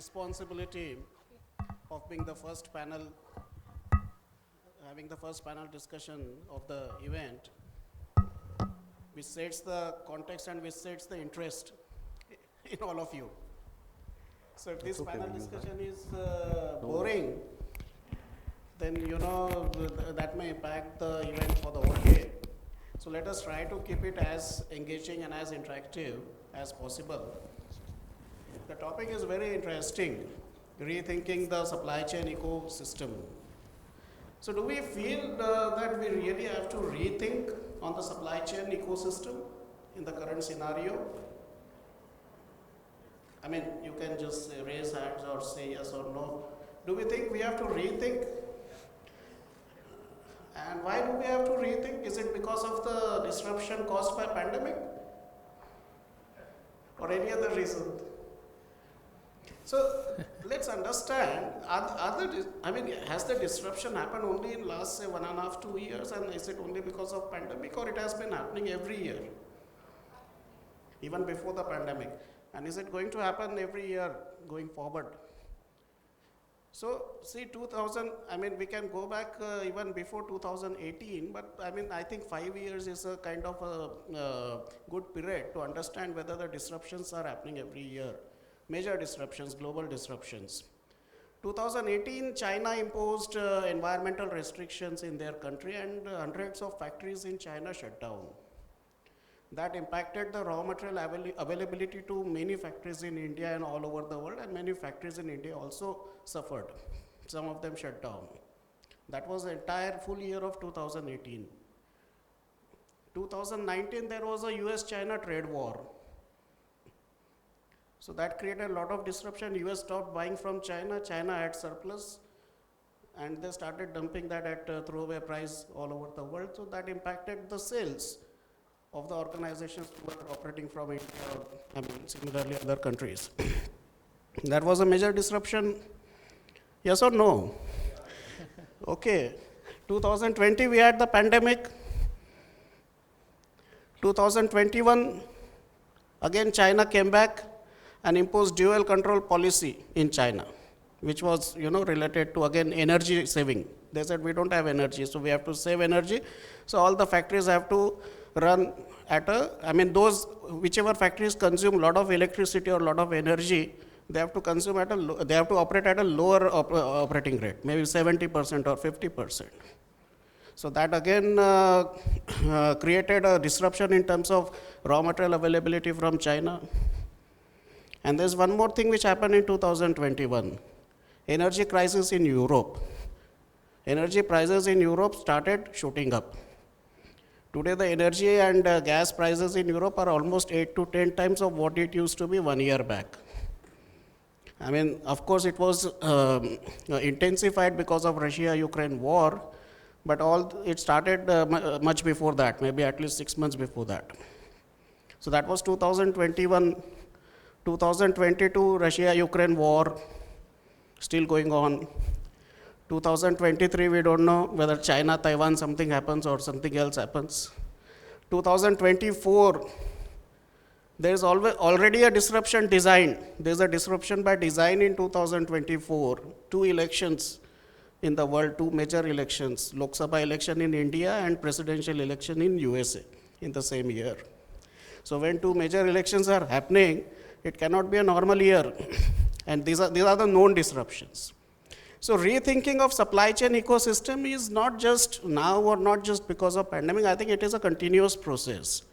responsibility of being the first panel, having the first panel discussion of the event, which sets the context and which sets the interest in all of you. So if this panel discussion is boring, then that may impact the event for the whole day. So let us try to keep it as engaging and as interactive as possible. The topic is very interesting, rethinking the supply chain ecosystem. So do we feel that we really have to rethink on the supply chain ecosystem in the current scenario? I mean, you can just raise hands or say yes or no. Do we think we have to rethink? And why do we have to rethink? Is it because of the disruption caused by pandemic? Or any other reason? So let's understand, has the disruption happened only in last say 1.5, 2 years, and is it only because of pandemic, or it has been happening every year, even before the pandemic? And is it going to happen every year going forward? So see, we can go back even before 2018, but I think 5 years is a kind of a good period to understand whether the disruptions are happening every year. Major disruptions, global disruptions. 2018, China imposed environmental restrictions in their country, and hundreds of factories in China shut down. That impacted the raw material availability to many factories in India and all over the world, and many factories in India also suffered. Some of them shut down. That was the entire full year of 2018. 2019, there was a US-China trade war. So that created a lot of disruption. US stopped buying from China. China had surplus, and they started dumping that at throwaway price all over the world. So that impacted the sales of the organizations who were operating from India, or similarly other countries. That was a major disruption. Yes or no? Okay. 2020, we had the pandemic. 2021, again China came back and imposed dual control policy in China, which was related to, again, energy saving. They said, we don't have energy, so we have to save energy. So all the factories have to run at whichever factories consume a lot of electricity or a lot of energy, they have to consume they have to operate at a lower operating rate, maybe 70% or 50%. So that again created a disruption in terms of raw material availability from China. And there's one more thing which happened in 2021, energy crisis in Europe. Energy prices in Europe started shooting up. Today the energy and gas prices in Europe are almost 8 to 10 times of what it used to be 1 year back. Of course it was intensified because of Russia-Ukraine war, but it started much before that, maybe at least 6 months before that. So that was 2021. 2022, Russia-Ukraine war, still going on. 2023, we don't know whether China, Taiwan, something happens or something else happens. 2024, there's already a disruption design. There's a disruption by design in 2024. 2 elections in the world, 2 major elections, Lok Sabha election in India and presidential election in USA in the same year. So when 2 major elections are happening, it cannot be a normal year. And these are the known disruptions. So rethinking of supply chain ecosystem is not just now or not just because of pandemic. I think it is a continuous process.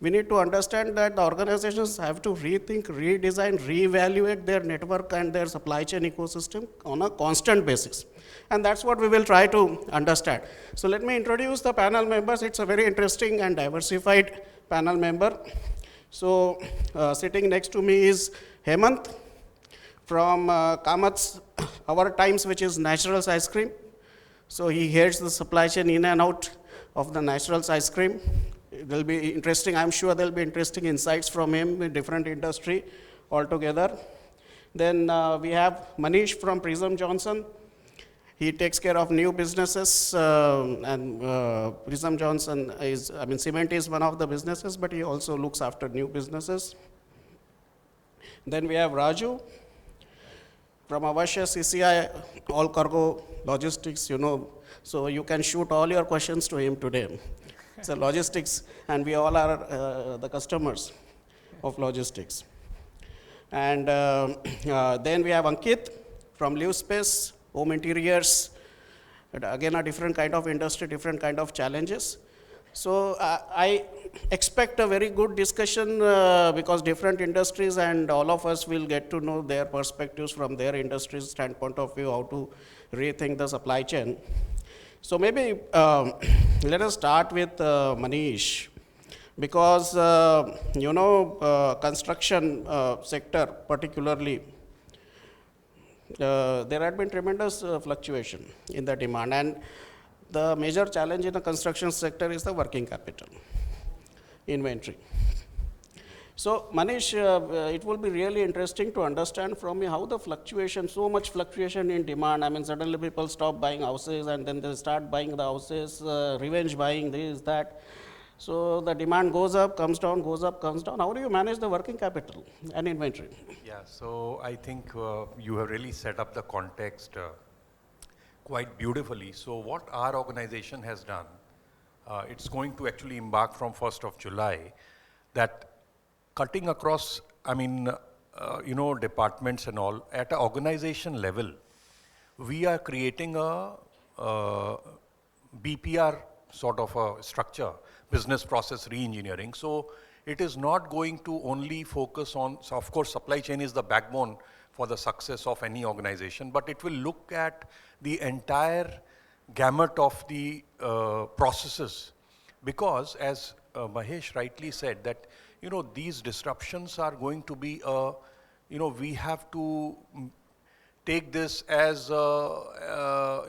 We need to understand that the organizations have to rethink, redesign, reevaluate their network and their supply chain ecosystem on a constant basis. And that's what we will try to understand. So let me introduce the panel members. It's a very interesting and diversified panel member. So sitting next to me is Hemant from Kamath's Ourtimes, which is naturals ice cream. So he heads the supply chain in and out of the naturals ice cream. It will be interesting. I'm sure there'll be interesting insights from him in different industry altogether. Then we have Manish from Prism Johnson. He takes care of new businesses, and Prism Johnson is, cement is one of the businesses, but he also looks after new businesses. Then we have Raju. from Avvashya CCI, all cargo logistics, so you can shoot all your questions to him today. So logistics, and we all are the customers of logistics. And then we have Ankit from Live Space, Home Interiors. Again, a different kind of industry, different kind of challenges. So I expect a very good discussion because different industries and all of us will get to know their perspectives from their industry's standpoint of view, how to rethink the supply chain. So maybe let us start with Manish, because construction sector particularly, there had been tremendous fluctuation in the demand, and the major challenge in the construction sector is the working capital inventory. So Manish, it will be really interesting to understand from you how the fluctuation, so much fluctuation in demand. I mean, suddenly people stop buying houses and then they start buying the houses, revenge buying, this, that. So the demand goes up, comes down, goes up, comes down. How do you manage the working capital and inventory? Yeah, so I think you have really set up the context quite beautifully. So what our organization has done, it's going to actually embark from 1st of July, that cutting across, departments and all, at an organization level, we are creating a BPR sort of a structure, business process re-engineering. So it is not going to only focus on, so of course supply chain is the backbone for the success of any organization, but it will look at the entire gamut of the processes. Because as Mahesh rightly said, that these disruptions are going to be, we have to take this as a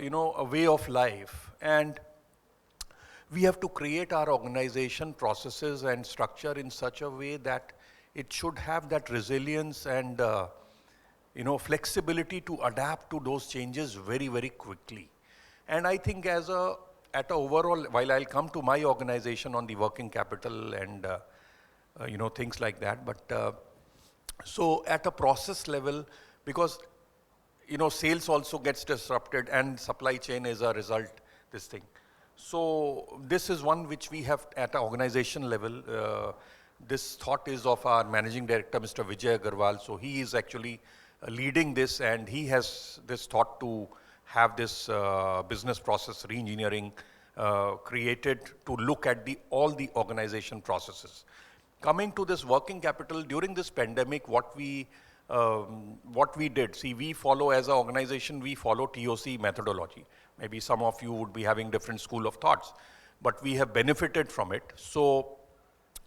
way of life, and we have to create our organization processes and structure in such a way that it should have that resilience and flexibility to adapt to those changes very, very quickly. And I think at a overall, while I'll come to my organization on the working capital and things like that, but so at a process level, because sales also gets disrupted and supply chain is a result, this thing. So this is one which we have at an organization level. This thought is of our managing director, Mr. Vijay Agarwal. So he is actually leading this, and he has this thought to have this business process re-engineering created to look at all the organization processes. Coming to this working capital, during this pandemic, what we did, see, we follow as an organization, we follow TOC methodology. Maybe some of you would be having different school of thoughts, but we have benefited from it. So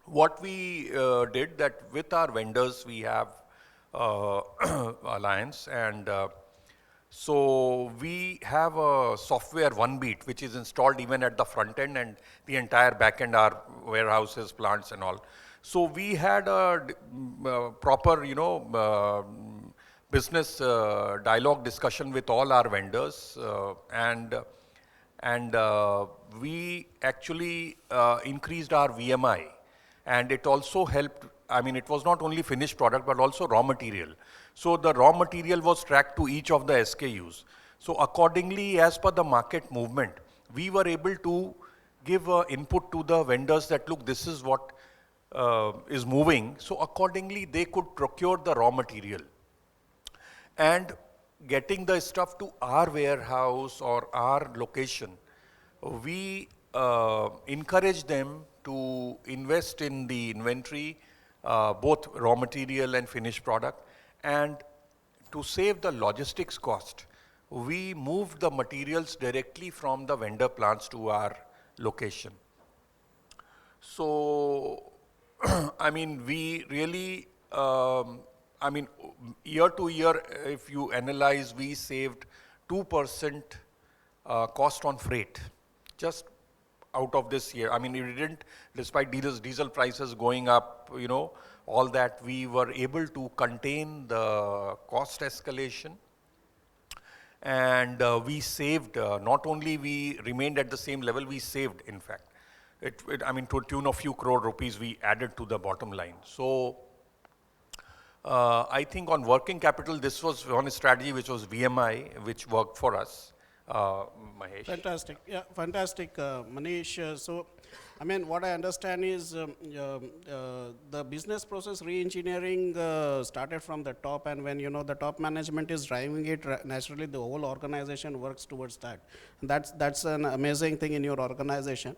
what we did, that with our vendors, we have alliance, and so we have a software OneBeat, which is installed even at the front end, and the entire back end are warehouses, plants and all. So we had a proper, business dialogue discussion with all our vendors, and we actually increased our VMI, and it also helped. I mean, it was not only finished product, but also raw material. So the raw material was tracked to each of the SKUs. So accordingly, as per the market movement, we were able to give input to the vendors that, look, this is what is moving. So accordingly, they could procure the raw material. And getting the stuff to our warehouse or our location, we encourage them to invest in the inventory, both raw material and finished product. And to save the logistics cost, we moved the materials directly from the vendor plants to our location. So, I mean, we really, year to year, if you analyze, we saved 2% cost on freight, just out of this year. I mean, we didn't, despite diesel prices going up, all that, we were able to contain the cost escalation. And we saved, not only we remained at the same level, we saved, in fact. To a tune of few crore rupees we added to the bottom line. So I think on working capital, this was one strategy which was VMI, which worked for us. Mahesh. Fantastic. Yeah, fantastic, Manish. So, I mean, what I understand is the business process re-engineering started from the top, and when the top management is driving it, naturally the whole organization works towards that. That's an amazing thing in your organization.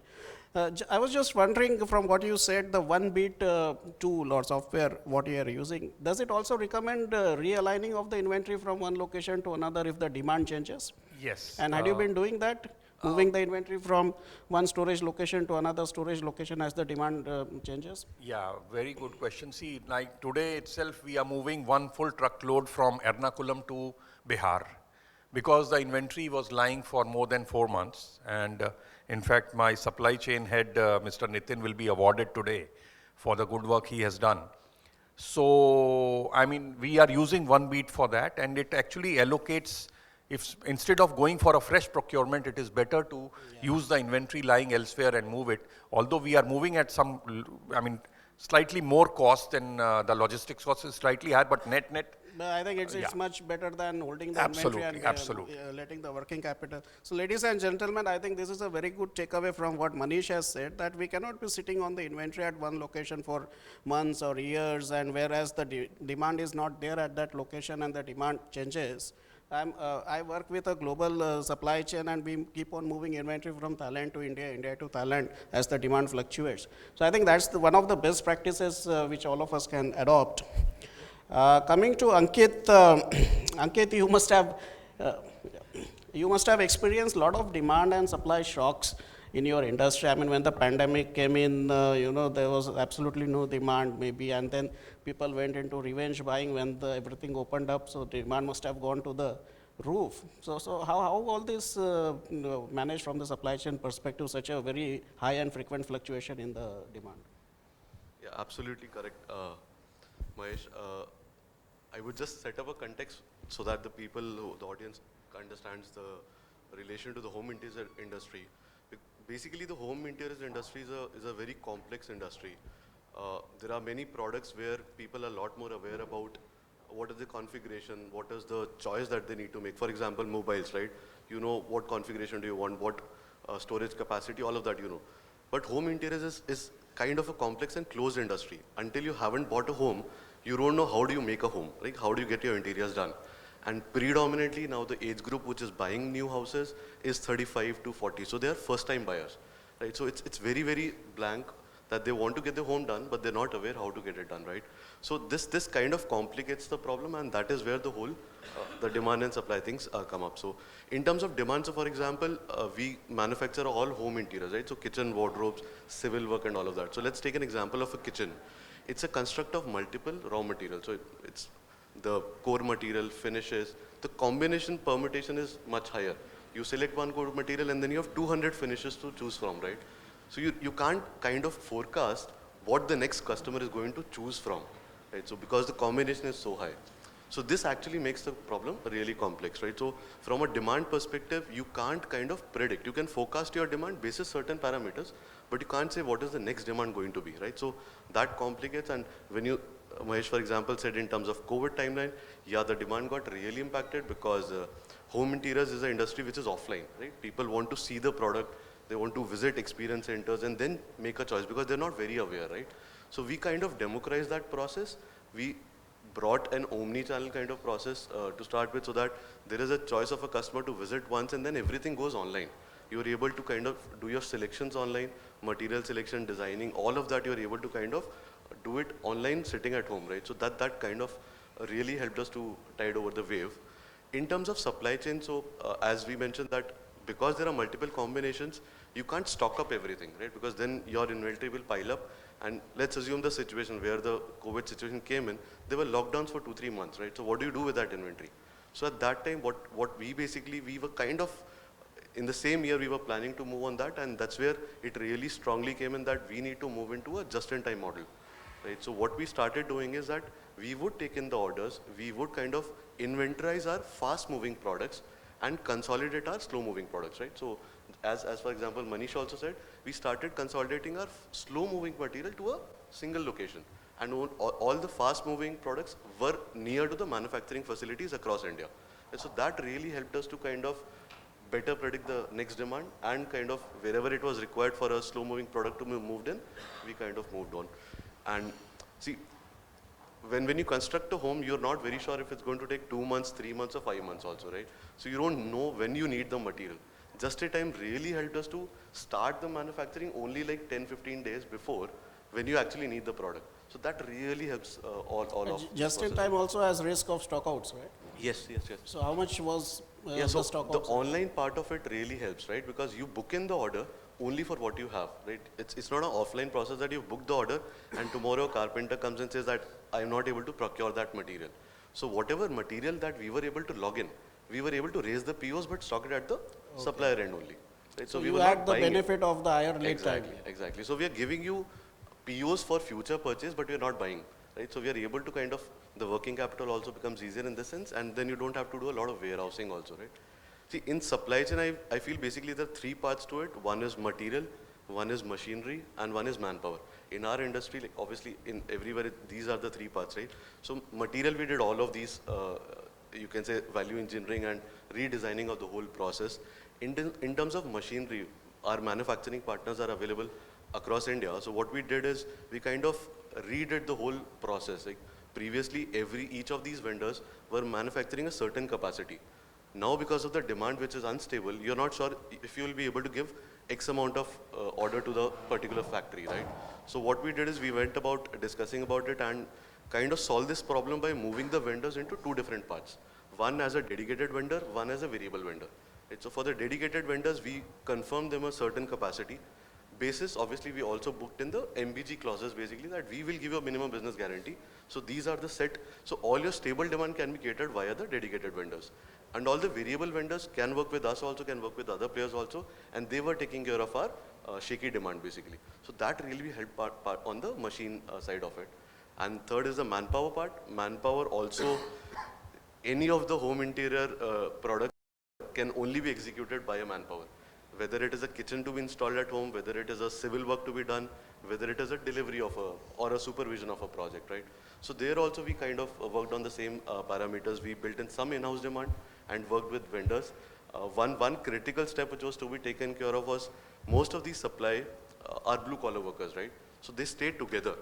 I was just wondering from what you said, the one beat tool or software, what you are using, does it also recommend realigning of the inventory from one location to another if the demand changes? Yes. And had you been doing that, moving the inventory from one storage location to another storage location as the demand changes? Yeah, very good question. See, like today itself, we are moving one full truckload from Ernakulam to Bihar because the inventory was lying for more than 4 months. And in fact, my supply chain head, Mr. Nitin, will be awarded today for the good work he has done. So, I mean, we are using one beat for that, and it actually allocates. If instead of going for a fresh procurement, it is better to use the inventory lying elsewhere and move it. Although we are moving at some, I mean, slightly more cost than the logistics cost is slightly higher, but net. But I think it's Yeah. much better than holding the Absolutely, inventory and absolutely. letting the working capital. So, ladies and gentlemen, I think this is a very good takeaway from what Manish has said, that we cannot be sitting on the inventory at one location for months or years, and whereas the demand is not there at that location and the demand changes. I work with a global supply chain, and we keep on moving inventory from Thailand to India, India to Thailand as the demand fluctuates. So I think that's one of the best practices which all of us can adopt. Coming to Ankit, Ankit, uh, you must have experienced a lot of demand and supply shocks in your industry. I mean, when the pandemic came in, there was absolutely no demand maybe, and then people went into revenge buying when everything opened up, so demand must have gone to the roof. So how all this managed from the supply chain perspective, such a very high and frequent fluctuation in the demand? Yeah, absolutely correct, Mahesh. I would just set up a context so that the audience understands the relation to the home interior industry. Basically, the home interiors industry is a very complex industry. There are many products where people are a lot more aware about what is the configuration, what is the choice that they need to make. For example, mobiles, right? You know what configuration do you want, what storage capacity, all of that you know. But home interiors is kind of a complex and closed industry. Until you haven't bought a home, you don't know how do you make a home, like how do you get your interiors done. And predominantly now the age group which is buying new houses is 35 to 40. So they are first time buyers, right? So it's very, very blank that they want to get the home done, but they're not aware how to get it done, right? So this kind of complicates the problem, and that is where the whole, the demand and supply things come up. So in terms of demand, so for example, we manufacture all home interiors, right? So kitchen, wardrobes, civil work and all of that. So let's take an example of a kitchen. It's a construct of multiple raw materials. So it's the core material, finishes, the combination permutation is much higher. You select one core material and then you have 200 finishes to choose from, right? So you can't kind of forecast what the next customer is going to choose from, right? So because the combination is so high. So this actually makes the problem really complex, right? So from a demand perspective, you can't kind of predict. You can forecast your demand basis certain parameters, but you can't say what is the next demand going to be, right? So that complicates, and when you, Mahesh, for example, said in terms of COVID timeline, yeah, the demand got really impacted because home interiors is an industry which is offline, right? People want to see the product, they want to visit experience centers and then make a choice because they're not very aware, right? So we kind of democratized that process. We brought an omni-channel kind of process to start with, so that there is a choice of a customer to visit once and then everything goes online. You're able to kind of do your selections online, material selection, designing, all of that you're able to kind of do it online sitting at home, right? So that kind of really helped us to tide over the wave. In terms of supply chain, so as we mentioned that because there are multiple combinations, you can't stock up everything, right? Because then your inventory will pile up. And let's assume the situation where the COVID situation came in, there were lockdowns for 2-3 months, right? So what do you do with that inventory? So at that time, what we were kind of, in the same year, we were planning to move on that, and that's where it really strongly came in that we need to move into a just-in-time model, right? So what we started doing is that we would take in the orders, we would kind of inventorize our fast-moving products and consolidate our slow-moving products, right? So as for example, Manish also said, we started consolidating our slow-moving material to a single location. and all the fast-moving products were near to the manufacturing facilities across India. And so that really helped us to kind of better predict the next demand, and kind of wherever it was required for a slow-moving product to be moved in, we kind of moved on. And see, when you construct a home, you're not very sure if it's going to take 2 months, 3 months or 5 months also, right? So you don't know when you need the material. Just-in-time really helped us to start the manufacturing only like 10-15 days before when you actually need the product. So that really helps all of Just-in-time also has risk of stockouts, right? Yes. So how much was Yeah, the so stockouts? the online part of it really helps, right? Because you book in the order only for what you have, right? It's not an offline process that you book the order and tomorrow a carpenter comes and says that I'm not able to procure that material. So whatever material that we were able to log in, we were able to raise the POs but stock it at the supplier end only. Right? So we you were had not the buying it. benefit of the higher lead time. Exactly. So we are giving you POs for future purchase, but we are not buying, right? So we are able to kind of, the working capital also becomes easier in this sense, and then you don't have to do a lot of warehousing also, right? See, in supply chain, I feel basically there are 3 parts to it. One is material, one is machinery, and one is manpower. In our industry, like obviously in everywhere, these are the 3 parts, right? So material, we did all of these, you can say value engineering and redesigning of the whole process. In terms of machinery, our manufacturing partners are available across India. So what we did is we kind of redid the whole process. Like previously, each of these vendors were manufacturing a certain capacity. Now, because of the demand which is unstable, you're not sure if you will be able to give X amount of order to the particular factory, right? So what we did is we went about discussing about it and kind of solve this problem by moving the vendors into 2 different parts. One as a dedicated vendor, one as a variable vendor. Right? So for the dedicated vendors, we confirmed them a certain capacity basis. Obviously, we also booked in the MBG clauses basically that we will give you a minimum business guarantee. So these are the set, so all your stable demand can be catered via the dedicated vendors. And all the variable vendors can work with us also, can work with other players also, and they were taking care of our shaky demand basically. So that really helped part on the machine side of it. And third is the manpower part. Manpower also, any of the home interior products can only be executed by a manpower. Whether it is a kitchen to be installed at home, whether it is a civil work to be done, whether it is a delivery of or a supervision of a project, right? So there also we kind of worked on the same parameters. We built in some in-house demand and worked with vendors. One critical step which was to be taken care of was most of these supply are blue collar workers, right? So they stayed together.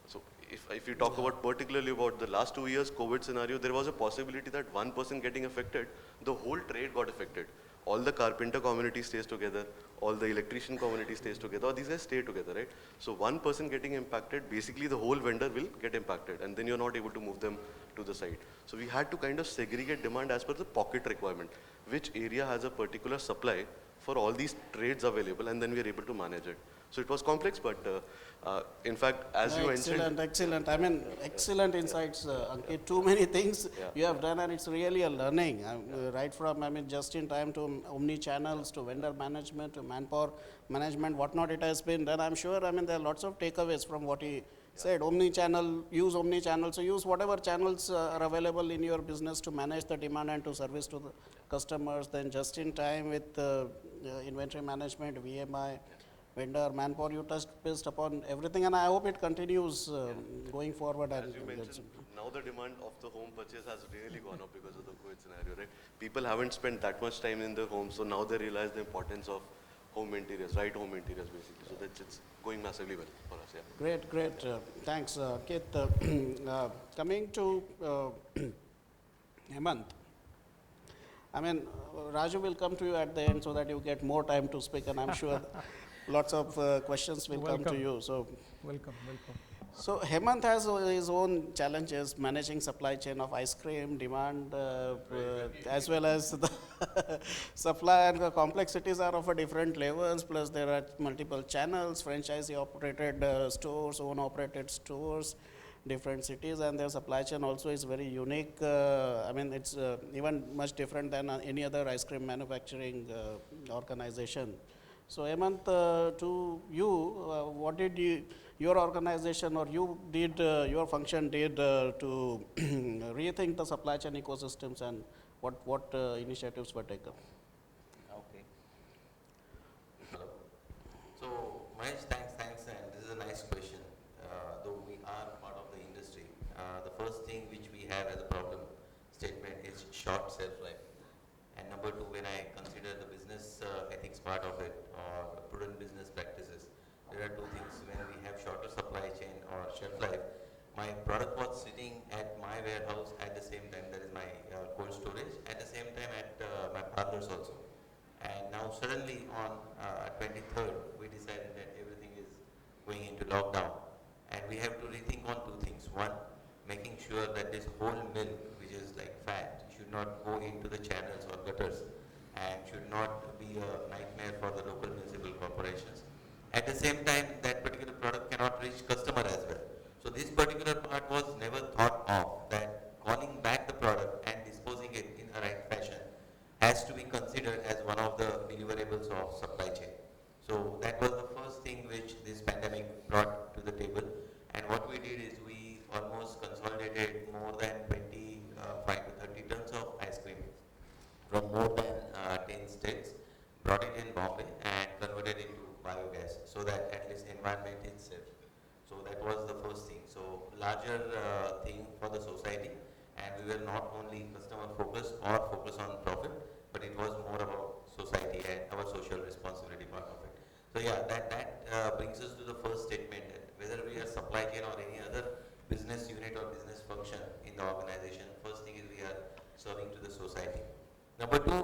So if you talk about particularly about the last 2 years COVID scenario, there was a possibility that one person getting affected, the whole trade got affected. All the carpenter community stays together, all the electrician community stays together, or these guys stay together, right? So one person getting impacted, basically the whole vendor will get impacted, and then you're not able to move them to the site. So we had to kind of segregate demand as per the pocket requirement, which area has a particular supply for all these trades available, and then we are able to manage it. So it was complex, but in fact, as you mentioned. Excellent. I mean, excellent insights, Ankit. Too many things you have done, and it's really a learning. Right from, I mean, just in time to omni-channels, to vendor management, to manpower management, whatnot it has been done. I'm sure, I mean, there are lots of takeaways from what he said. Omni-channel, use omni-channel. So use whatever channels are available in your business to manage the demand and to service to the customers. Then just in time with inventory management, VMI, vendor, manpower, you touched based upon everything, and I hope it continues going forward. As you mentioned, now the demand of the home purchase has really gone up because of the COVID scenario, right? People haven't spent that much time in their homes, so now they realize the importance of home interiors, right home interiors basically. So that's it's going massively well for us, yeah. Great. Thanks, Kit. Coming to Hemant, I mean, Raju will come to you at the end so that you get more time to speak, and I'm sure lots of questions will come to you. So Welcome. So Hemant has his own challenges managing supply chain of ice cream demand, as well as the supply, and the complexities are of a different levels. Plus there are multiple channels, franchisee operated stores, own operated stores, different cities, and their supply chain also is very unique. I mean, it's even much different than any other ice cream manufacturing organization. So Hemant, to you, what did your organization or you did, your function did to rethink the supply chain ecosystems, and what initiatives were taken? Okay. Hello. So, Mahesh, thanks, and this is a nice question. Though we are first thing which we have as a problem statement is short shelf life. And number two, when I consider the business ethics part of it or prudent business practices, there are two things. When we have shorter supply chain or shelf life, my product was sitting at my warehouse at the same time, that is my cold storage, at the same time at my parlors also. And now suddenly on 23rd, we decided that everything is going into lockdown. And we have to rethink on two things. One, making sure that this whole milk, which is like fat, should not go into the channels or gutters and should not be a nightmare for the local municipal corporations. At the same time, that particular product cannot reach customer as well. So this particular part was never thought of, that calling back the product and disposing it in a right fashion has to be considered as one of the deliverables of supply chain. So that was the first thing which this pandemic brought to the table. And what we did is we almost consolidated more than 25 to 30 tons of ice cream from more than 10 states, brought it in Bombay and converted it to biogas so that at least environment is safe. So that was the first thing. So larger thing for the society, and we were not only customer focused or focused on profit, but it was more about society and our social responsibility part of it. So yeah, that brings us to the first statement, that whether we are supply chain or any other business unit or business function in the organization, first thing is we are serving to the society. Number two,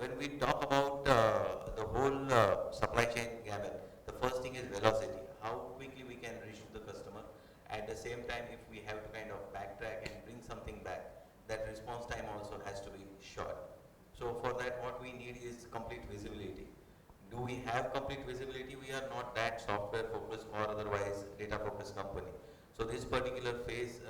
when we talk about the whole supply chain gamut, the first thing is velocity. How quickly we can reach to the customer. At the same time, if we have to kind of backtrack and bring something back, that response time also has to be short. So for that, what we need is complete visibility. Do we have complete visibility? We are not that software focused or otherwise data focused company. So this particular phase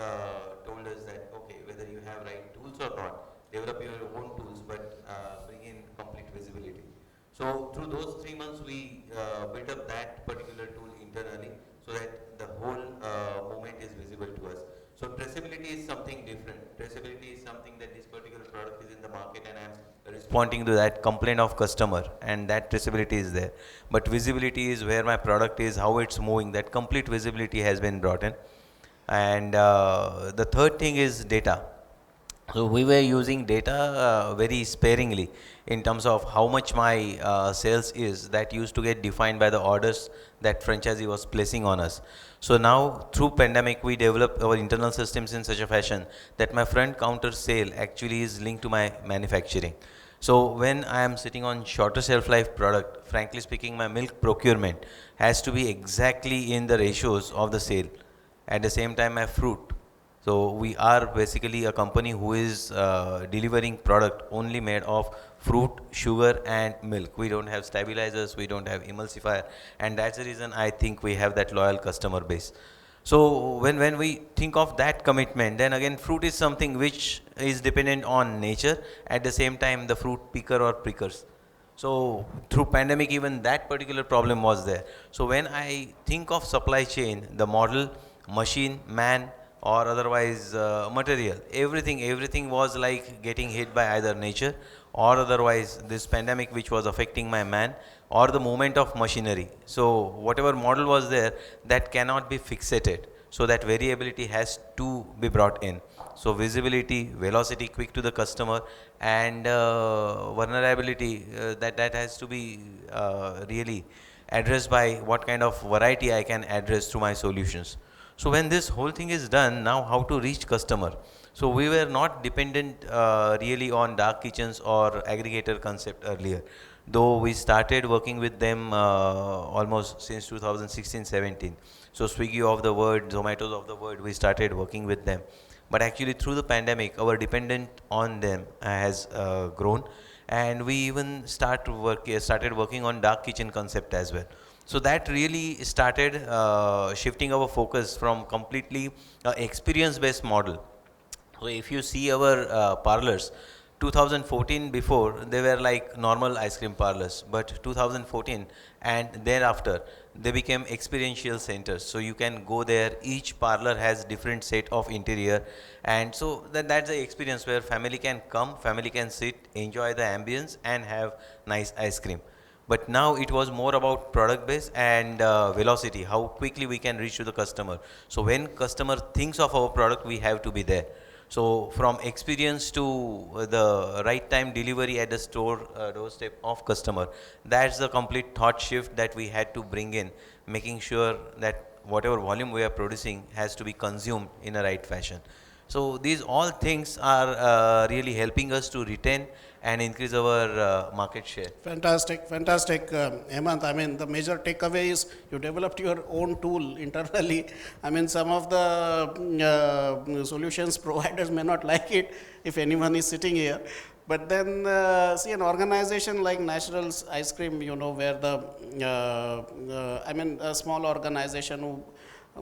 told us that, okay, whether you have right tools or not, develop your own tools, but bring in complete visibility. So through those 3 months, we built up that particular tool internally so that the whole movement is visible to us. So traceability is something different. Traceability is something that this particular product is in the market and I'm responding to that complaint of customer, and that traceability is there. But visibility is where my product is, how it's moving. That complete visibility has been brought in. And the third thing is data. So we were using data very sparingly in terms of how much my sales is. That used to get defined by the orders that franchisee was placing on us. So now through pandemic, we developed our internal systems in such a fashion that my front counter sale actually is linked to my manufacturing. So when I am sitting on shorter shelf life product, frankly speaking, my milk procurement has to be exactly in the ratios of the sale. At the same time, my fruit. So we are basically a company who is delivering product only made of fruit, sugar and milk. We don't have stabilizers, we don't have emulsifier, and that's the reason I think we have that loyal customer base. So when we think of that commitment, then again fruit is something which is dependent on nature. At the same time, the fruit picker or prickers. So through pandemic, even that particular problem was there. So when I think of supply chain, the model, machine, man, or otherwise material, everything was like getting hit by either nature or otherwise this pandemic which was affecting my man or the movement of machinery. So whatever model was there, that cannot be fixated. So that variability has to be brought in. So visibility, velocity, quick to the customer, and vulnerability, that has to be really addressed by what kind of variety I can address through my solutions. So when this whole thing is done, now how to reach customer? So we were not dependent really on dark kitchens or aggregator concept earlier, though we started working with them almost since 2016-17. So Swiggy of the world, Zomatos of the world, we started working with them. But actually through the pandemic, our dependence on them has grown, and we even started working on dark kitchen concept as well. So that really started shifting our focus from completely experience-based model. So if you see our parlors, 2014 before they were like normal ice cream parlors, but 2014 and thereafter they became experiential centers. So you can go there. Each parlor has different set of interior, and so that's the experience where family can come, family can sit, enjoy the ambience, and have nice ice cream. But now it was more about product base and velocity, how quickly we can reach to the customer. So when customer thinks of our product, we have to be there. So from experience to the right time delivery at the store doorstep of customer, that's the complete thought shift that we had to bring in, making sure that whatever volume we are producing has to be consumed in a right fashion. So these all things are really helping us to retain and increase our market share. Fantastic, fantastic, Hemant. I mean, the major takeaway is you developed your own tool internally. I mean, some of the solutions providers may not like it if anyone is sitting here. But then, see, an organization like Naturals Ice Cream, you know, where I mean, a small organization who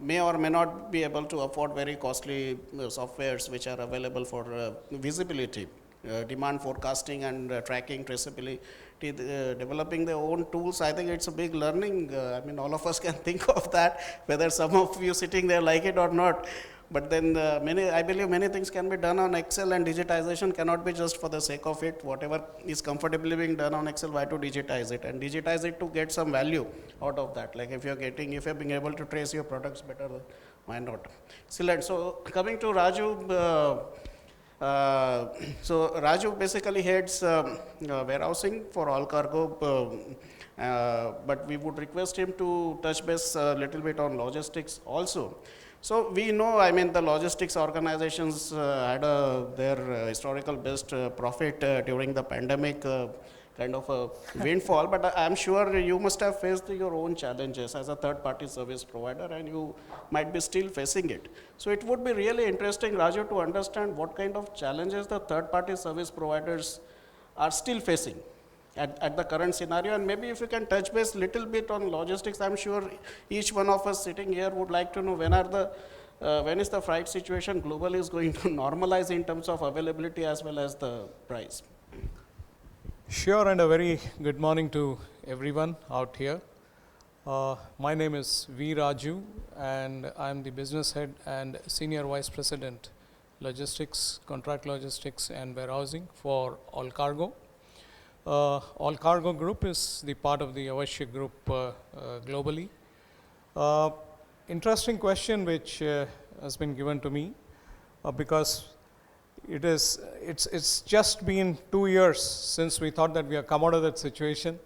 may or may not be able to afford very costly softwares which are available for visibility. Demand forecasting and tracking, traceability, developing their own tools. I think it's a big learning. I mean, all of us can think of that, whether some of you sitting there like it or not. But then I believe many things can be done on Excel, and digitization cannot be just for the sake of it. Whatever is comfortably being done on Excel, why to digitize it? And digitize it to get some value out of that. Like if you're being able to trace your products better, why not? Excellent. So coming to Raju, so Raju basically heads warehousing for all cargo, but we would request him to touch base a little bit on logistics also. So we know, I mean, the logistics organizations had their historical best profit during the pandemic, kind of a windfall, but I'm sure you must have faced your own challenges as a third-party service provider, and you might be still facing it. So it would be really interesting, Raju, to understand what kind of challenges the third-party service providers are still facing at the current scenario, and maybe if you can touch base little bit on logistics. I'm sure each one of us sitting here would like to know when is the freight situation globally is going to normalize in terms of availability as well as the price. Sure, and a very good morning to everyone out here. My name is V. Raju, and I'm the business head and senior vice president, logistics, contract logistics, and warehousing for All Cargo. All Cargo Group is the part of the Avvashya Group globally. Interesting question which has been given to me because it's just been 2 years since we thought that we have come out of that situation,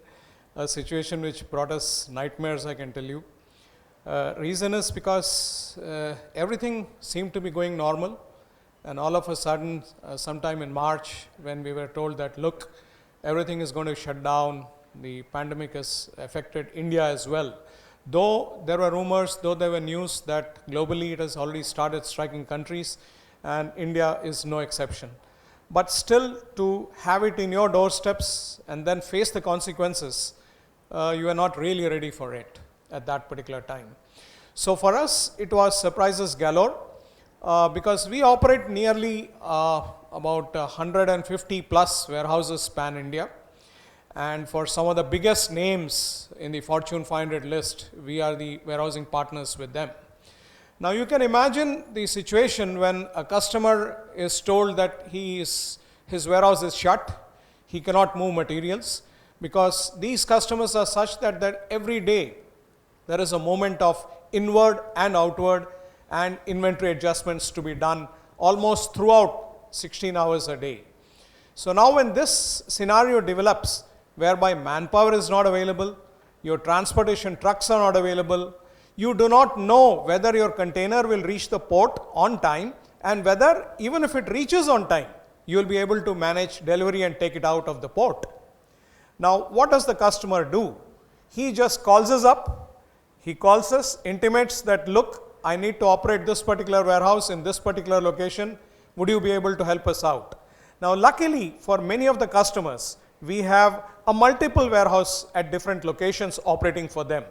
a situation which brought us nightmares, I can tell you. Reason is because everything seemed to be going normal, and all of a sudden, sometime in March, when we were told that, look, everything is going to shut down, the pandemic has affected India as well. Though there were rumors, though there were news that globally it has already started striking countries, and India is no exception. But still, to have it in your doorsteps and then face the consequences, you are not really ready for it at that particular time. So for us, it was surprises galore because we operate nearly about 150 plus warehouses span India. And for some of the biggest names in the Fortune 500 list, we are the warehousing partners with them. Now you can imagine the situation when a customer is told that his warehouse is shut, he cannot move materials, because these customers are such that every day there is a moment of inward and outward and inventory adjustments to be done almost throughout 16 hours a day. So now when this scenario develops, whereby manpower is not available, your transportation trucks are not available, you do not know whether your container will reach the port on time, and whether even if it reaches on time, you will be able to manage delivery and take it out of the port. Now, what does the customer do? He just calls us up, he calls us, intimates that, look, I need to operate this particular warehouse in this particular location, would you be able to help us out? Now, luckily for many of the customers, we have a multiple warehouse at different locations operating for them.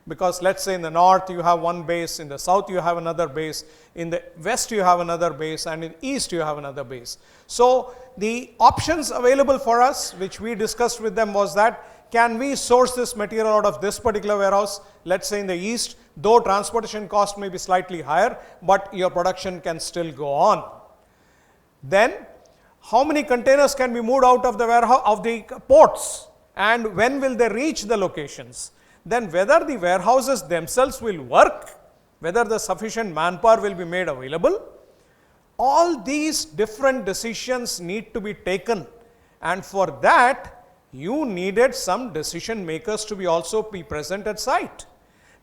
Because let's say in the north you have one base, in the south you have another base, in the west you have another base, and in east you have another base. So the options available for us, which we discussed with them, was that can we source this material out of this particular warehouse, let's say in the east, though transportation cost may be slightly higher, but your production can still go on. Then how many containers can be moved out of the warehouse, of the ports? and when will they reach the locations, then whether the warehouses themselves will work, whether the sufficient manpower will be made available, all these different decisions need to be taken, and for that you needed some decision makers to be also be present at site.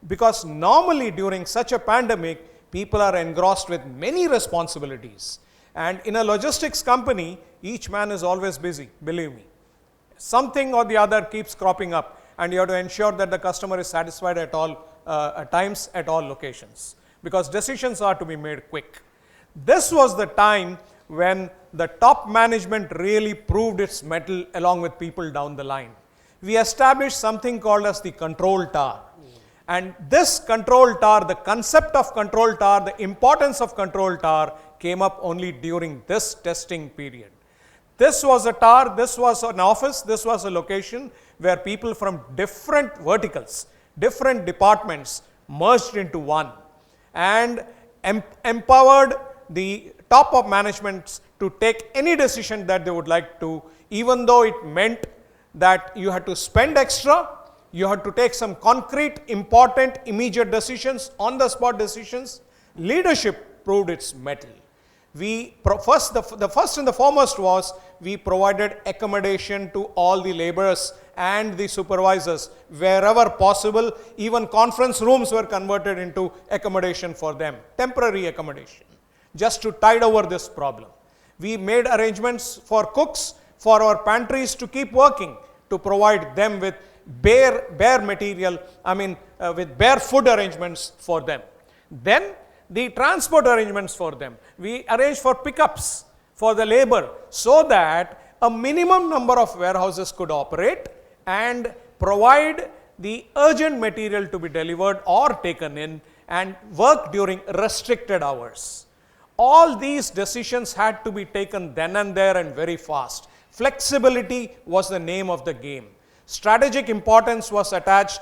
Because normally during such a pandemic, people are engrossed with many responsibilities, and in a logistics company, each man is always busy, believe me. Something or the other keeps cropping up, and you have to ensure that the customer is satisfied at all times, at all locations, because decisions are to be made quick. This was the time when the top management really proved its mettle along with people down the line. We established something called as the control tower. And this control tower, the concept of control tower, the importance of control tower came up only during this testing period. This was a tower, this was an office, this was a location where people from different verticals, different departments merged into one and empowered the top of management to take any decision that they would like to, even though it meant that you had to spend extra, you had to take some concrete, important, immediate decisions, on the spot decisions. Leadership proved its mettle. The first and the foremost was we provided accommodation to all the laborers and the supervisors wherever possible. Even conference rooms were converted into accommodation for them, temporary accommodation, just to tide over this problem. We made arrangements for cooks, for our pantries to keep working, to provide them with bare material, with bare food arrangements for them. Then the transport arrangements for them. We arranged for pickups for the labor so that a minimum number of warehouses could operate and provide the urgent material to be delivered or taken in and work during restricted hours. All these decisions had to be taken then and there and very fast. Flexibility was the name of the game. Strategic importance was attached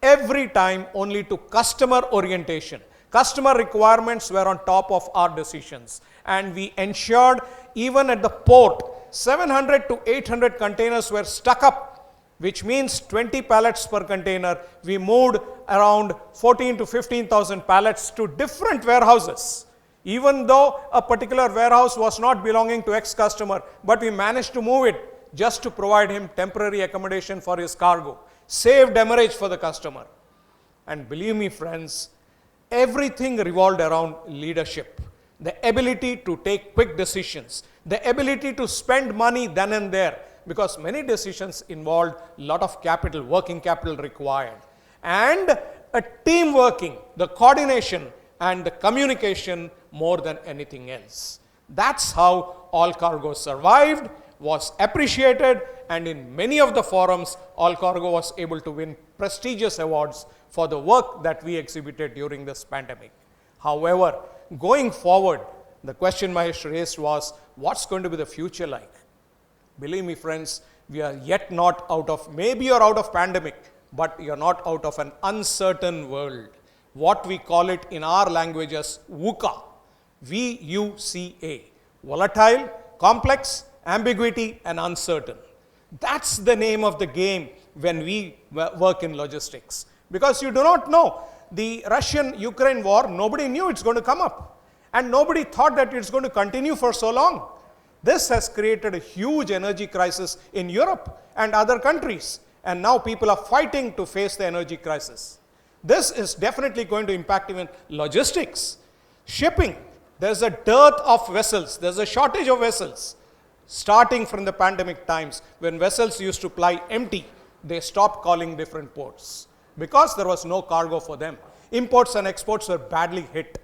every time only to customer orientation. Customer requirements were on top of our decisions, and we ensured even at the port 700 to 800 containers were stuck up, which means 20 pallets per container. We moved around 14 to 15,000 pallets to different warehouses, even though a particular warehouse was not belonging to X customer, but we managed to move it just to provide him temporary accommodation for his cargo, saved demurrage for the customer. And believe me friends, everything revolved around leadership, the ability to take quick decisions, the ability to spend money then and there, because many decisions involved a lot of capital, working capital required, and a team working, the coordination and the communication more than anything else. That's how All Cargo survived, was appreciated, and in many of the forums, All Cargo was able to win prestigious awards for the work that we exhibited during this pandemic. However, going forward, the question Mahesh raised was, what's going to be the future like? Believe me friends, we are yet not out of, maybe you're out of pandemic, but you're not out of an uncertain world. What we call it in our language as VUCA, V-U-C-A, volatile, complex, ambiguity and uncertain. That's the name of the game when we work in logistics, because you do not know. The Russian-Ukraine war, nobody knew it's going to come up, and nobody thought that it's going to continue for so long. This has created a huge energy crisis in Europe and other countries, and now people are fighting to face the energy crisis. This is definitely going to impact even logistics, shipping. There's a dearth of vessels, there's a shortage of vessels. Starting from the pandemic times, when vessels used to ply empty, they stopped calling different ports because there was no cargo for them. Imports and exports were badly hit,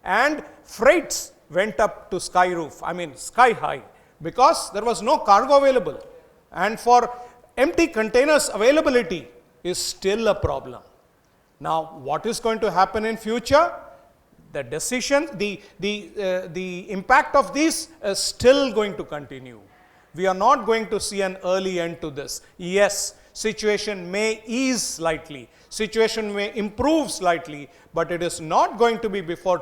and freights went up to sky high, because there was no cargo available, and for empty containers availability is still a problem. Now, what is going to happen in future? The decision, the impact of these is still going to continue. We are not going to see an early end to this. Yes, situation may ease slightly, situation may improve slightly, but it is not going to be before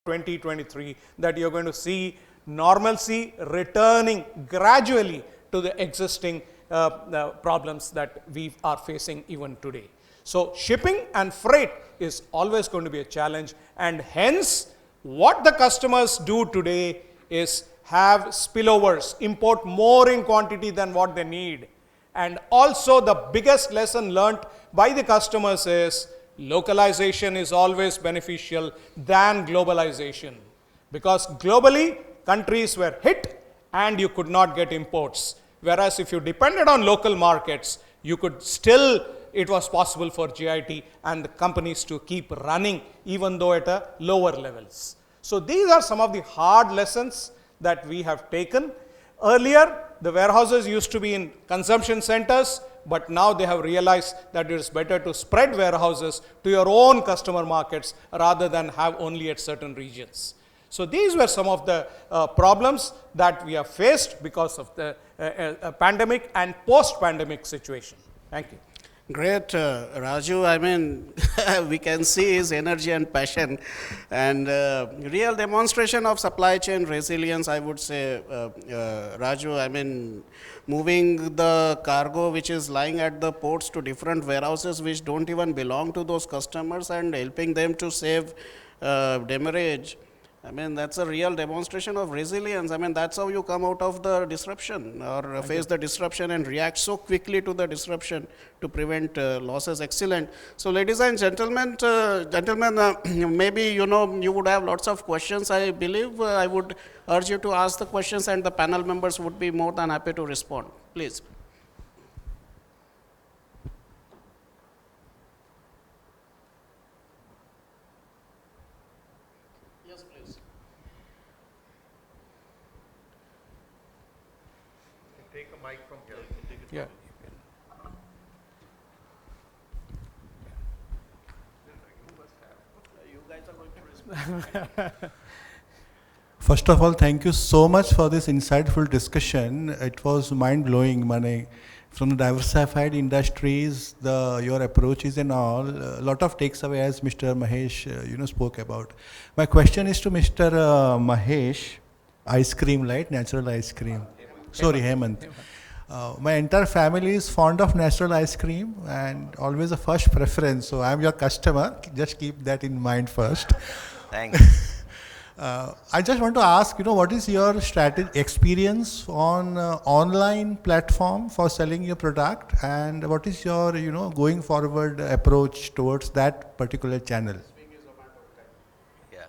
2023 that you're going to see normalcy returning gradually to the existing problems that we are facing even today. So shipping and freight is always going to be a challenge, and hence what the customers do today is have spillovers, import more in quantity than what they need. And also the biggest lesson learnt by the customers is localization is always beneficial than globalization, because globally countries were hit and you could not get imports, whereas if you depended on local markets, you could still, it was possible for GIT and the companies to keep running even though at a lower levels. So these are some of the hard lessons that we have taken. Earlier, the warehouses used to be in consumption centers, but now they have realized that it is better to spread warehouses to your own customer markets rather than have only at certain regions. So these were some of the problems that we have faced because of the pandemic and post-pandemic situation. Thank you. Great, Raju. I mean, we can see his energy and passion, and real demonstration of supply chain resilience, I would say, Raju. I mean, moving the cargo which is lying at the ports to different warehouses which don't even belong to those customers and helping them to save demurrage. I mean, that's a real demonstration of resilience. I mean, that's how you come out of the disruption or face the disruption and react so quickly to the disruption to prevent losses. Excellent. So, ladies and gentlemen, maybe you know you would have lots of questions. I believe I would urge you to ask the questions, and the panel members would be more than happy to respond. Please. Yes, please. Take a mic from here. Yeah. You guys are going to respond. First of all, thank you so much for this insightful discussion. It was mind-blowing, Mane. From the diversified industries, your approaches and all, a lot of takes away as Mr. Mahesh, spoke about. My question is to Mr. Mahesh, ice cream, right? Natural ice cream. Sorry, Hemant. My entire family is fond of natural ice cream and always a first preference. So I'm your customer. Just keep that in mind first. Thanks. I just want to ask, what is your experience on online platform for selling your product, and what is your, going forward approach towards that particular channel? Yeah.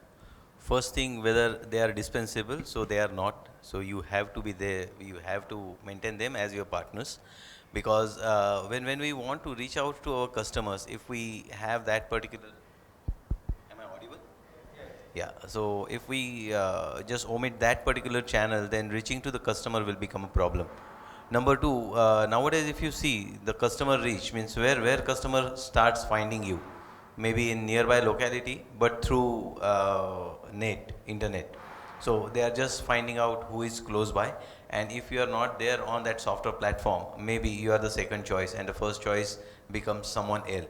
First thing, whether they are dispensable, so they are not. So you have to be there, you have to maintain them as your partners. Because when we want to reach out to our customers, if we have that particular, am I audible? Yeah, so if we just omit that particular channel, then reaching to the customer will become a problem. Number two, nowadays if you see the customer reach means where customer starts finding you, maybe in nearby locality, but through internet. So they are just finding out who is close by, and if you are not there on that software platform, maybe you are the second choice and the first choice becomes someone else.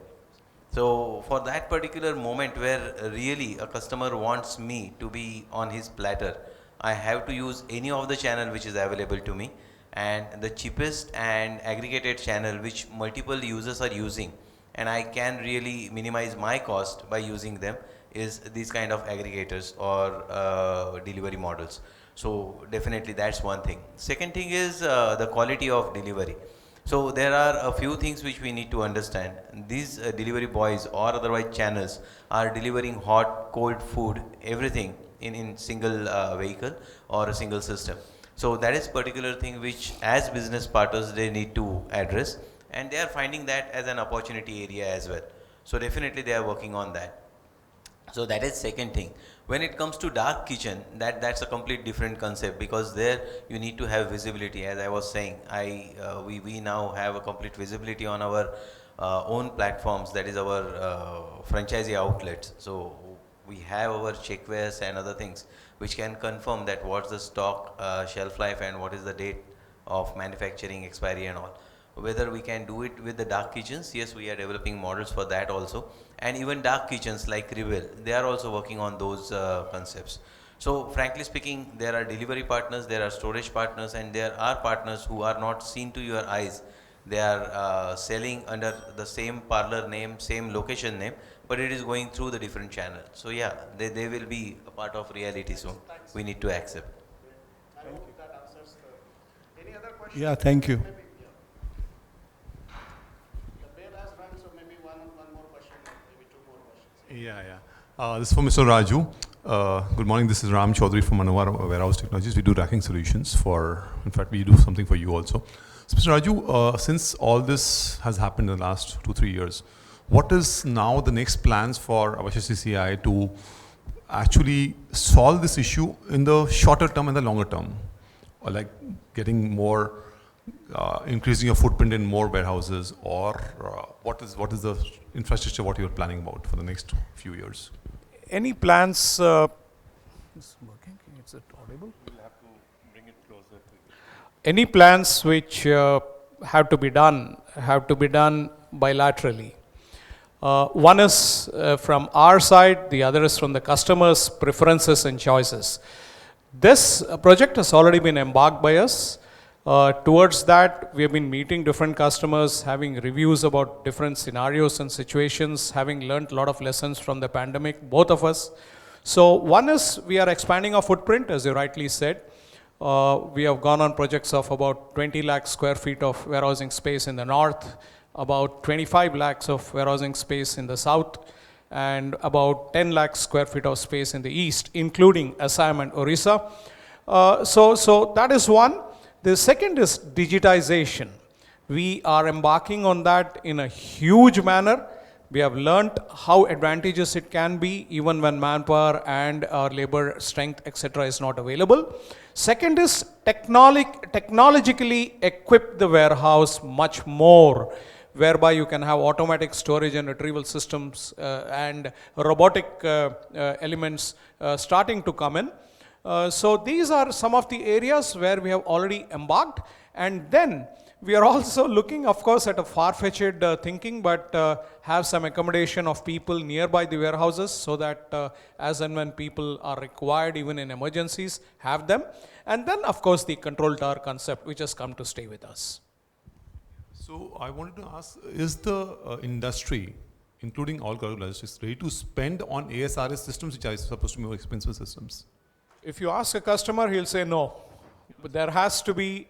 So for that particular moment where really a customer wants me to be on his platter, I have to use any of the channel which is available to me, and the cheapest and aggregated channel which multiple users are using, and I can really minimize my cost by using them, is these kind of aggregators or delivery models. So definitely that's one thing. Second thing is the quality of delivery. So there are a few things which we need to understand. These delivery boys or otherwise channels are delivering hot, cold food, everything in single vehicle or a single system. So that is particular thing which as business partners they need to address, and they are finding that as an opportunity area as well. So definitely they are working on that. So that is second thing. When it comes to dark kitchen, that's a complete different concept, because there you need to have visibility. As I was saying, we now have a complete visibility on our own platforms, that is our franchisee outlets. So we have our checkwares and other things which can confirm that what's the stock shelf life and what is the date of manufacturing expiry and all. Whether we can do it with the dark kitchens, yes, we are developing models for that also. And even dark kitchens like Reveal, they are also working on those concepts. So frankly speaking, there are delivery partners, there are storage partners, and there are partners who are not seen to your eyes. They are selling under the same parlor name, same location name, but it is going through the different channel. So yeah, they will be a part of reality soon. We need to accept. I hope that answers the. Any other questions? Yeah, thank you. Maybe, yeah. The bell has rung, so maybe one more question, maybe two more questions. This is for Mr. Raju. Good morning, this is Ram Chaudhary from Manowar Warehouse Technologies. We do racking solutions in fact, we do something for you also. So, Mr. Raju, since all this has happened in the last 2-3 years, what is now the next plans for Avvashya CCI to actually solve this issue in the shorter term and the longer term? Or like getting more, increasing your footprint in more warehouses, or what is the infrastructure, what you're planning about for the next few years? Any plans? Is working? Is it audible? We'll have to bring it closer to you. Any plans which have to be done bilaterally. One is from our side, the other is from the customer's preferences and choices. This project has already been embarked by us. Towards that, we have been meeting different customers, having reviews about different scenarios and situations, having learned a lot of lessons from the pandemic, both of us. So one is we are expanding our footprint, as you rightly said. We have gone on projects of about 20 lakh square feet of warehousing space in the north, about 25 lakhs of warehousing space in the south, and about 10 lakh square feet of space in the east, including Assam and Orissa. So that is one. The second is digitization. We are embarking on that in a huge manner. We have learnt how advantageous it can be even when manpower and our labor strength, etc. is not available. Second is technologically equip the warehouse much more, whereby you can have automatic storage and retrieval systems and robotic elements starting to come in. So these are some of the areas where we have already embarked, and then we are also looking, of course, at a far-fetched thinking, but have some accommodation of people nearby the warehouses so that as and when people are required, even in emergencies, have them. And then, of course, the control tower concept, which has come to stay with us. So I wanted to ask, is the industry, including all logistics, ready to spend on ASRS systems, which are supposed to be more expensive systems? If you ask a customer, he'll say no. But there has to be,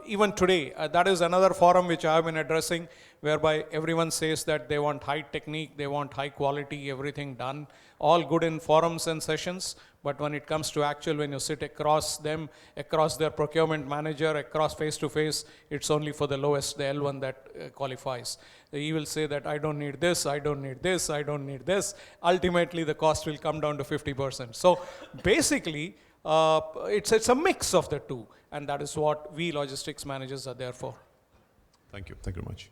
even today, that is another forum which I have been addressing, whereby everyone says that they want high technique, they want high quality, everything done, all good in forums and sessions, but when it comes to actual, when you sit across them, across their procurement manager, across face to face, it's only for the lowest, the L1 that qualifies. He will say that I don't need this, I don't need this, I don't need this. Ultimately, the cost will come down to 50%. So basically, it's a mix of the two, and that is what we logistics managers are there for. Thank you. Thank you very much.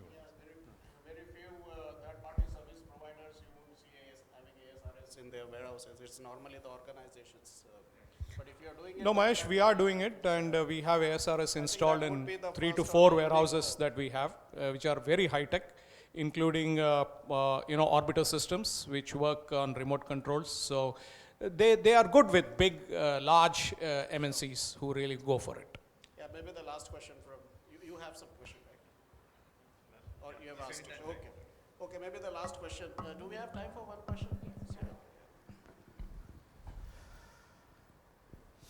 Very few third-party service providers you won't see having ASRS in their warehouses. It's normally the organizations. But if you're doing it... No, Mahesh, we are doing it, and we have ASRS installed in 3 to 4 warehouses that we have, which are very high-tech, including orbiter systems, which work on remote controls. So they are good with big, large MNCs who really go for it. Yeah, maybe the last question from... You have some question, right? Or you have asked it? Okay. Okay, maybe the last question. Do we have time for one question? Yeah.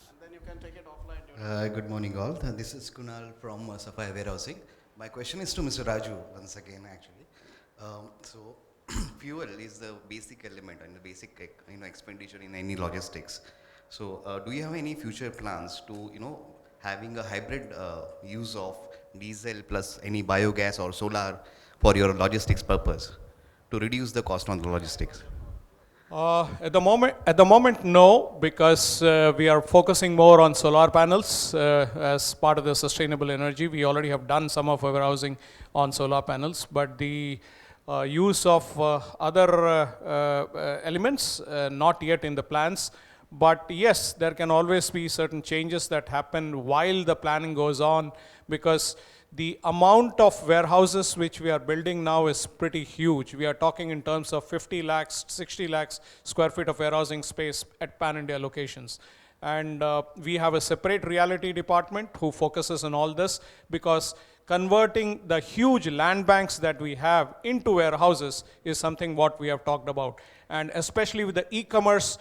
And then you can take it offline. Good morning all. This is Kunal from Sapphire Warehousing. My question is to Mr. Raju once again actually. So fuel is the basic element and the basic expenditure in any logistics. So do you have any future plans to having a hybrid use of diesel plus any biogas or solar for your logistics purpose to reduce the cost on the logistics? At the moment, no, because we are focusing more on solar panels as part of the sustainable energy. We already have done some of our warehousing on solar panels, but the use of other elements, not yet in the plans. But yes, there can always be certain changes that happen while the planning goes on, because the amount of warehouses which we are building now is pretty huge. We are talking in terms of 50 lakhs, 60 lakhs square feet of warehousing space at pan-India locations. And we have a separate reality department who focuses on all this, because converting the huge land banks that we have into warehouses is something what we have talked about. And especially with the e-commerce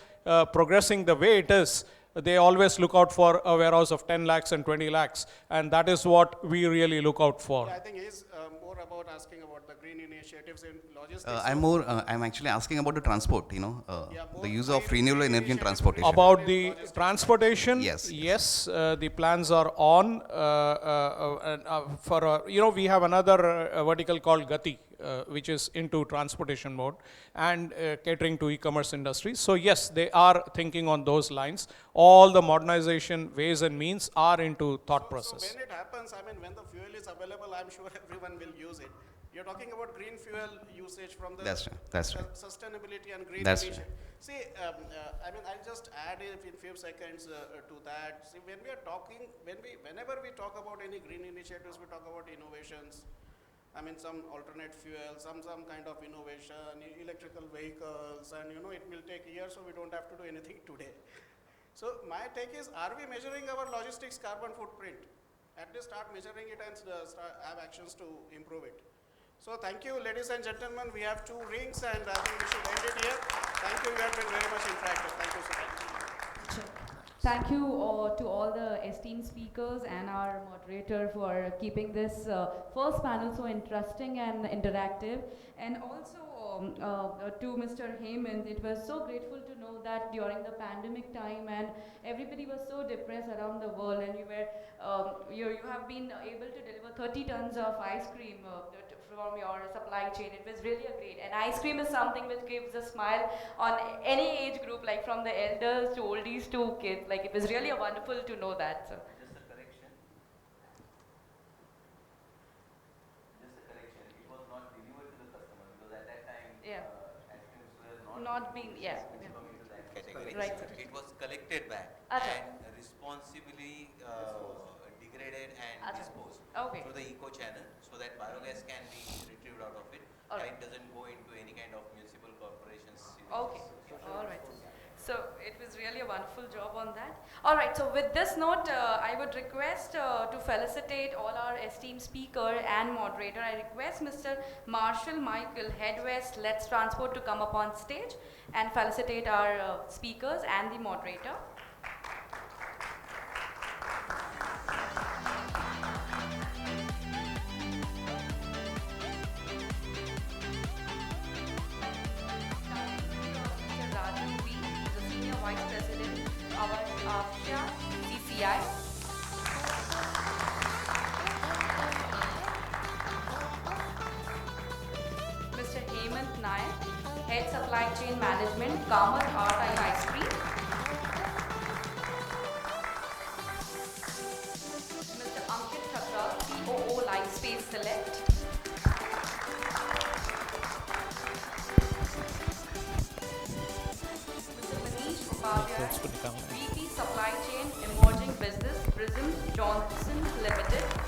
progressing the way it is, they always look out for a warehouse of 10 lakhs and 20 lakhs. And that is what we really look out for. Yeah, I think he's more about asking about the green initiatives in logistics. I'm actually asking about the transport, Yeah, the more use of green renewable energy and initiatives transportation. About the transportation, Yes. the plans are on. We have another vertical called Gati, which is into transportation mode and catering to e-commerce industry. So yes, they are thinking on those lines. All the modernization ways and means are into thought process. So when it happens, I mean, when the fuel is available, I'm sure everyone will use it. You're talking about green fuel usage from the That's right. sustainability and green That's initiative. See, I mean, I'll just add in few seconds to that. See, when we are talking, whenever we talk about any green initiatives, we talk about innovations. I mean, some alternate fuel, some kind of innovation, electrical vehicles, and it will take years, so we don't have to do anything today. So my take is, are we measuring our logistics carbon footprint? At least start measuring it and have actions to improve it. So thank you, ladies and gentlemen. We have 2 rings, and I think we should end it here. Thank you. You have been very much interactive. Thank you so much. Thank you to all the esteemed speakers and our moderator for keeping this first panel so interesting and interactive. And also to Mr. Hemant, it was so grateful to know that during the pandemic time and everybody was so depressed around the world, and you have been able to deliver 30 tons of ice cream from your supply chain. It was really a great. And ice cream is something which gives a smile on any age group, like from the elders to oldies to kids. Like, it was really a wonderful to know that. So. Just a correction. It was not delivered to the customer, because at that time, ice creams were not being, yeah. coming to that category. Right. It was collected back and responsibly degraded and disposed through the eco channel, so that biogas can be retrieved out of it, and it doesn't go into any kind of municipal corporations. Okay, all right. So it was really a wonderful job on that. All right, so with this note, I would request to felicitate all our esteemed speaker and moderator. I request Mr. Marshall Michael, Head West Let's Transport, to come up on stage and felicitate our speakers and the moderator. Vice President, Avvashya, CCI. Mr. Hemant Naik, Head Supply Chain Management, Kamath Ourtimes Ice Cream. Mr. Ankit Thakral, COO Lifespace Select. Upadhyaya, VP Supply Chain, Emerging Business, Grasim Johnson Limited.